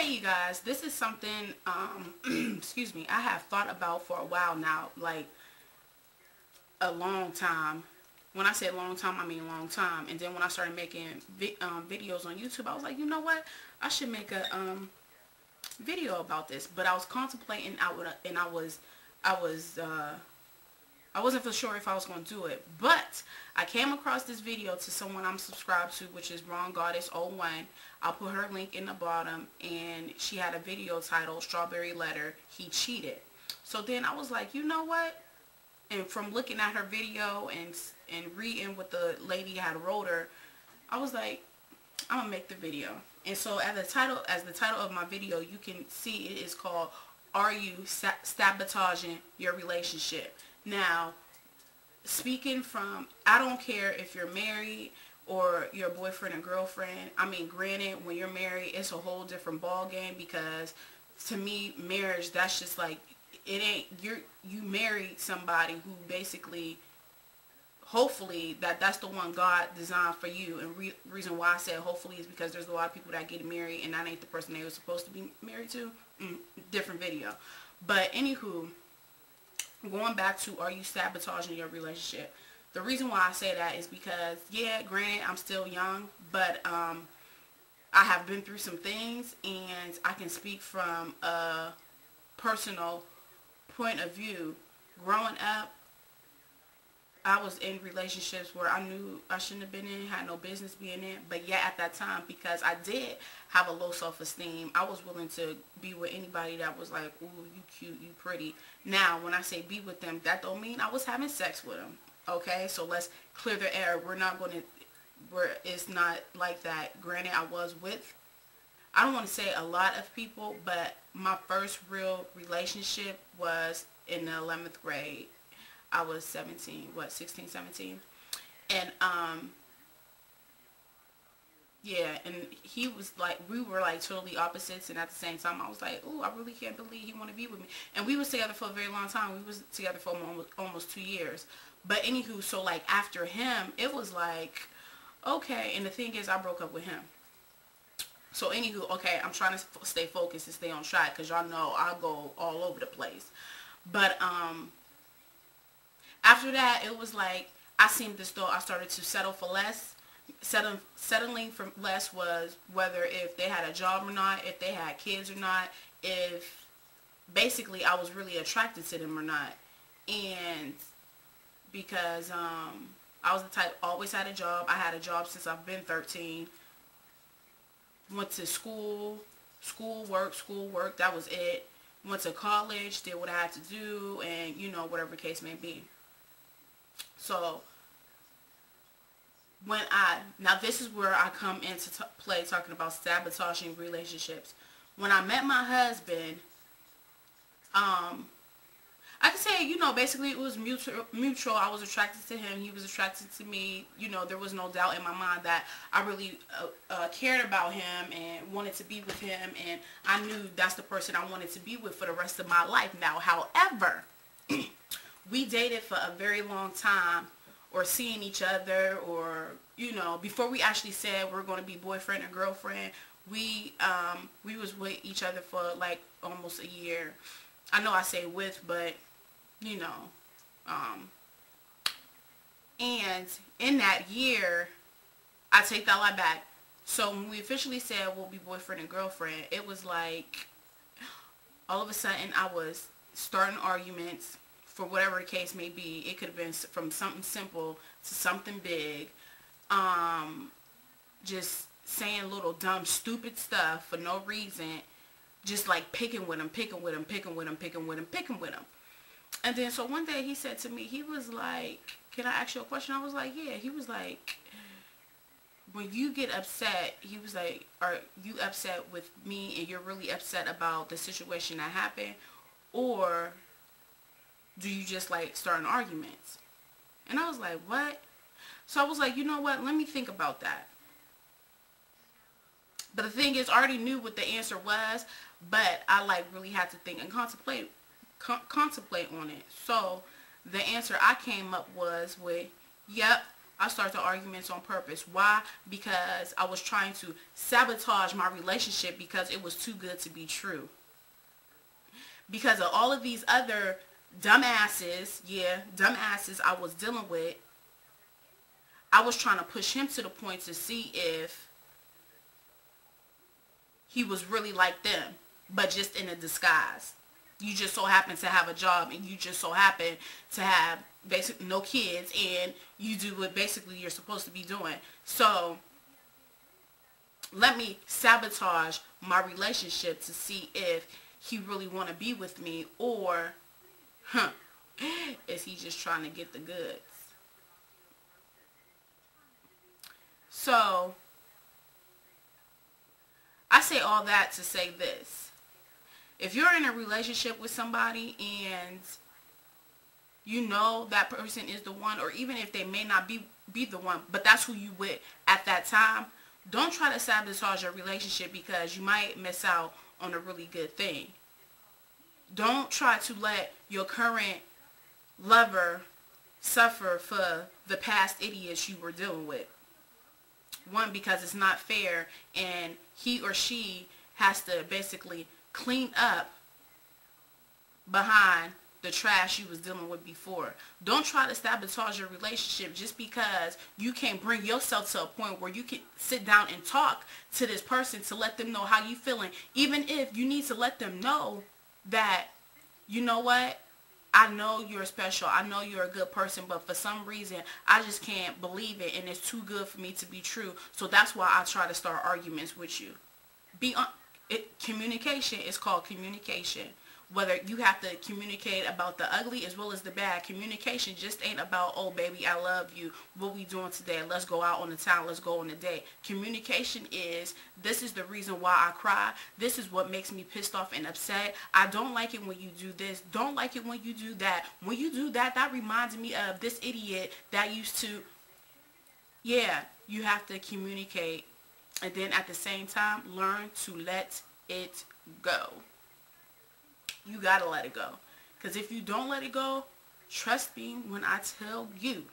Hey you guys, this is something excuse me, I have thought about for a while now, like a long time. When I say long time, I mean long time. And then when I started making videos on YouTube, I was like, you know what, I should make a video about this. But I was contemplating, I wasn't for sure if I was going to do it. But I came across this video to someone I'm subscribed to, which is Wrong Goddess 01. I'll put her link in the bottom, and she had a video titled Strawberry Letter, He Cheated. So then I was like, you know what? And from looking at her video and reading what the lady had wrote her, I was like, I'm gonna make the video. And so as the title of my video, you can see it is called Are You Sabotaging Your Relationship? Now, speaking from, I don't care if you're married or your boyfriend and girlfriend. I mean, granted, when you're married, it's a whole different ball game, because to me, marriage, that's just like, it ain't, you married somebody who basically, hopefully, that's the one God designed for you. And reason why I said hopefully is because there's a lot of people that get married and that ain't the person they were supposed to be married to. Different video. But anywho, going back to, are you sabotaging your relationship? The reason why I say that is because, yeah, granted, I'm still young, but I have been through some things, and I can speak from a personal point of view. Growing up, I was in relationships where I knew I shouldn't have been in, had no business being in, but yet at that time, because I did have a low self-esteem, I was willing to be with anybody that was like, ooh, you cute, you pretty. Now, when I say be with them, that don't mean I was having sex with them, okay? So let's clear the air. It's not like that. Granted, I was with, I don't want to say a lot of people, but my first real relationship was in the 11th grade. I was 17, 16, 17. And, yeah, and he was like, we were like totally opposites, and at the same time, I was like, oh, I really can't believe he want to be with me. And we was together for a very long time. We was together for almost 2 years. But anywho, so like after him, it was like, okay, and the thing is, I broke up with him. So anywho, okay, I'm trying to stay focused and stay on track, because y'all know I go all over the place. But, after that, it was like, I seemed as though I started to settle for less. Settling for less was whether if they had a job or not, if they had kids or not, if basically I was really attracted to them or not. And because I was the type, always had a job. I had a job since I've been 13. Went to school work, that was it. Went to college, did what I had to do, and, you know, whatever the case may be. So, now this is where I come into play talking about sabotaging relationships. When I met my husband, I can say, you know, basically it was mutual. I was attracted to him. He was attracted to me. You know, there was no doubt in my mind that I really cared about him and wanted to be with him. And I knew that's the person I wanted to be with for the rest of my life. Now, however, we dated for a very long time, or seeing each other, or, you know, before we actually said we're going to be boyfriend and girlfriend, we was with each other for like almost a year. I know I say with, but, you know, and in that year, I take that lie back. So when we officially said we'll be boyfriend and girlfriend, it was like, all of a sudden I was starting arguments, for whatever the case may be. It could have been from something simple to something big. Just saying little dumb, stupid stuff for no reason. Just like picking with him. And then so one day he said to me, he was like, can I ask you a question? I was like, yeah. He was like, when you get upset, he was like, are you upset with me and you're really upset about the situation that happened? Or do you just like starting arguments? And I was like, what? So I was like, you know what? Let me think about that. But the thing is, I already knew what the answer was, but I like really had to think and contemplate on it. So the answer I came up was with, yep, I started the arguments on purpose. Why? Because I was trying to sabotage my relationship because it was too good to be true. Because of all of these other dumbasses, dumbasses I was dealing with, I was trying to push him to the point to see if he was really like them, but just in a disguise. You just so happen to have a job, and you just so happen to have basically no kids, and you do what basically you're supposed to be doing. So let me sabotage my relationship to see if he really want to be with me, or is he just trying to get the goods? So I say all that to say this. If you're in a relationship with somebody and you know that person is the one, or even if they may not be the one, but that's who you with at that time, don't try to sabotage your relationship because you might miss out on a really good thing. Don't try to let your current lover suffer for the past idiots you were dealing with. One, because it's not fair, and he or she has to basically clean up behind the trash you was dealing with before. Don't try to sabotage your relationship just because you can't bring yourself to a point where you can sit down and talk to this person to let them know how you feeling. Even if you need to let them know that, you know what, I know you're special, I know you're a good person, but for some reason I just can't believe it, and it's too good for me to be true. So that's why I try to start arguments with you. Communication is called communication. Whether you have to communicate about the ugly as well as the bad. Communication just ain't about, oh baby, I love you, what we doing today, let's go out on the town, let's go on a date. Communication is, this is the reason why I cry, this is what makes me pissed off and upset, I don't like it when you do this, don't like it when you do that. When you do that, that reminds me of this idiot that used to. Yeah, you have to communicate, and then at the same time learn to let it go. You gotta let it go. Because if you don't let it go, trust me when I tell you,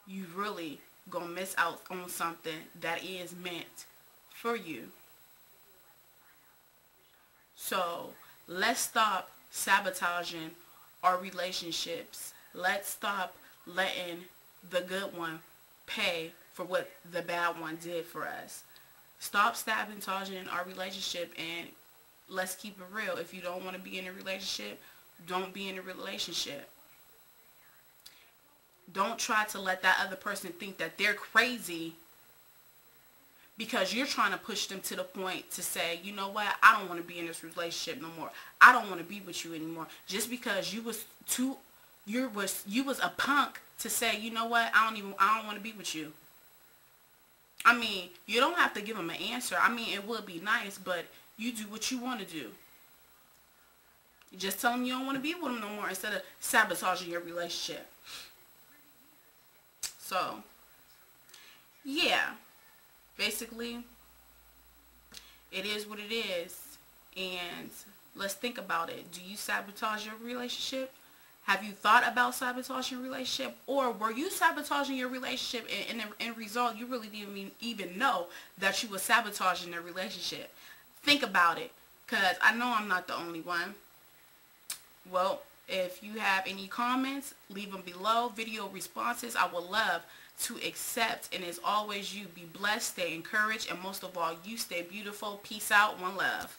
you really gonna miss out on something that is meant for you. So let's stop sabotaging our relationships. Let's stop letting the good one pay for what the bad one did for us. Stop sabotaging our relationship, and let's keep it real. If you don't want to be in a relationship, don't be in a relationship. Don't try to let that other person think that they're crazy because you're trying to push them to the point to say, you know what, I don't want to be in this relationship no more. I don't want to be with you anymore. Just because you was a punk to say, you know what, I don't want to be with you. I mean, you don't have to give them an answer. I mean, it would be nice, but you do what you want to do. You just tell them you don't want to be with them no more instead of sabotaging your relationship. So, yeah. Basically, it is what it is. And let's think about it. Do you sabotage your relationship? Have you thought about sabotaging your relationship? Or were you sabotaging your relationship and in result you really didn't even know that you were sabotaging the relationship? Think about it, because I know I'm not the only one. Well, if you have any comments, leave them below. Video responses, I would love to accept. And as always, you be blessed, stay encouraged, and most of all, you stay beautiful. Peace out. One love.